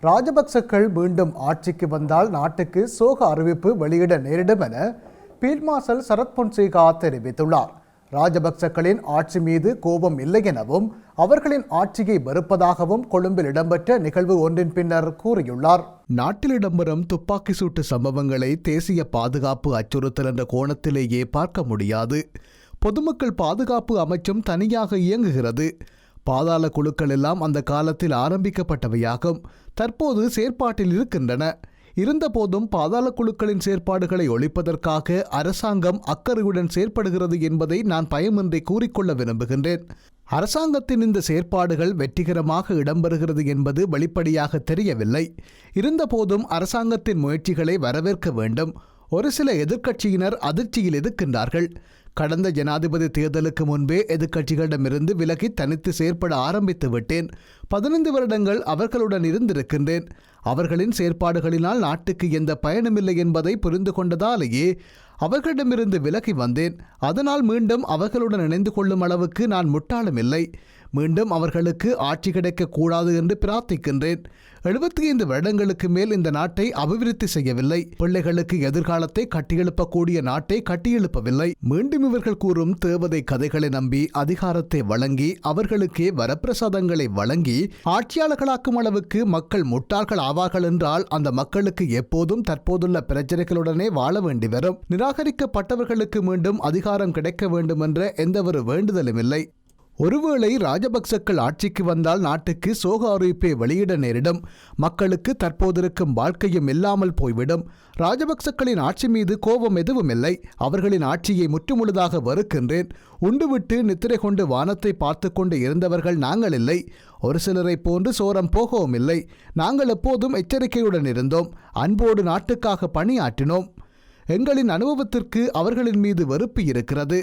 ராஜபக்சக்கள் மீண்டும் ஆட்சிக்கு வந்தால் நாட்டுக்கு சோக அறிவிப்பு வெளியிட நேரிடும் என பீல்ட் மார்ஷல் சரத் பொன்சேகா தெரிவித்துள்ளார். ராஜபக்சக்களின் ஆட்சி மீது கோபம் இல்லை எனவும் அவர்களின் ஆட்சியை வெறுப்பதாகவும் கொழும்பில் இடம்பெற்ற நிகழ்வு ஒன்றின் பின்னர் கூறியுள்ளார். நாட்டில் இடம்பெறும் துப்பாக்கி சூட்டு சம்பவங்களை தேசிய பாதுகாப்பு அச்சுறுத்தல் என்ற கோணத்திலேயே பார்க்க முடியாது. பொதுமக்கள் பாதுகாப்பு அமைச்சும் தனியாக இயங்குகிறது. பாதாள குழுக்கள் எல்லாம் அந்த காலத்தில் ஆரம்பிக்கப்பட்டவையாகும். தற்போது செயற்பாட்டில் இருக்கின்றன. இருந்தபோதும் பாதாள குழுக்களின் செயற்பாடுகளை ஒழிப்பதற்காக அரசாங்கம் அக்கறையுடன் செயற்படுகிறது என்பதை நான் பயமின்றி கூறிக்கொள்ள விரும்புகின்றேன். அரசாங்கத்தின் இந்த செயற்பாடுகள் வெற்றிகரமாக இடம்பெறுகிறது என்பது வெளிப்படையாக தெரியவில்லை. இருந்தபோதும் அரசாங்கத்தின் முயற்சிகளை வரவேற்க வேண்டும். ஒரு சில எதிர்க்கட்சியினர் அதிர்ச்சியில் இருக்கின்றார்கள். கடந்த ஜனாதிபதி தேர்தலுக்கு முன்பே எதிர்க்கட்சிகளிடமிருந்து விலகி தனித்து செயற்பட ஆரம்பித்து விட்டேன். 15 வருடங்கள் அவர்களுடன் இருந்திருக்கின்றேன். அவர்களின் செயற்பாடுகளினால் நாட்டுக்கு எந்த பயனுமில்லை என்பதை புரிந்து கொண்டதாலேயே அவர்களிடமிருந்து விலகி வந்தேன். அதனால் மீண்டும் அவர்களுடன் இணைந்து கொள்ளும் அளவுக்கு நான் முட்டாளுமில்லை. மீண்டும் அவர்களுக்கு ஆட்சி கிடைக்கக்கூடாது என்று பிரார்த்திக்கின்றேன். 75 வருடங்களுக்கு மேல் இந்த நாட்டை அபிவிருத்தி செய்யவில்லை. பிள்ளைகளுக்கு எதிர்காலத்தை கட்டியெழுப்பக்கூடிய நாட்டை கட்டியெழுப்பவில்லை. மீண்டும் இவர்கள் கூறும் தேவதை கதைகளை நம்பி அதிகாரத்தை வழங்கி அவர்களுக்கே வரப்பிரசாதங்களை வழங்கி ஆட்சியாளர்களாக்கும் அளவுக்கு மக்கள் முட்டாள்கள் ஆவார்கள் என்றால் அந்த மக்களுக்கு எப்போதும் தற்போதுள்ள பிரச்சனைகளுடனே வாழ வேண்டி வரும். நிராகரிக்கப்பட்டவர்களுக்கு மீண்டும் அதிகாரம் கிடைக்க வேண்டும் என்ற எந்தவொரு வேண்டுதலும் இல்லை. ஒருவேளை ராஜபக்சக்கள் ஆட்சிக்கு வந்தால் நாட்டுக்கு சோக அறிவிப்பை வெளியிட நேரிடும். மக்களுக்கு தற்போதிருக்கும் வாழ்க்கையும் இல்லாமல் போய்விடும். ராஜபக்சக்களின் ஆட்சி மீது கோபம் எதுவும் இல்லை. அவர்களின் ஆட்சியை முற்றுமுழுதாக வெறுக்கின்றேன். உண்டுவிட்டு நித்திரை கொண்டு வானத்தை பார்த்து கொண்டு இருந்தவர்கள் நாங்கள் இல்லை. ஒரு சிலரை போன்று சோரம் போகவும் இல்லை. நாங்கள் எப்போதும் எச்சரிக்கையுடன் இருந்தோம். அன்போடு நாட்டுக்காக பணியாற்றினோம். எங்களின் அனுபவத்திற்கு அவர்களின் மீது வெறுப்பு இருக்கிறது.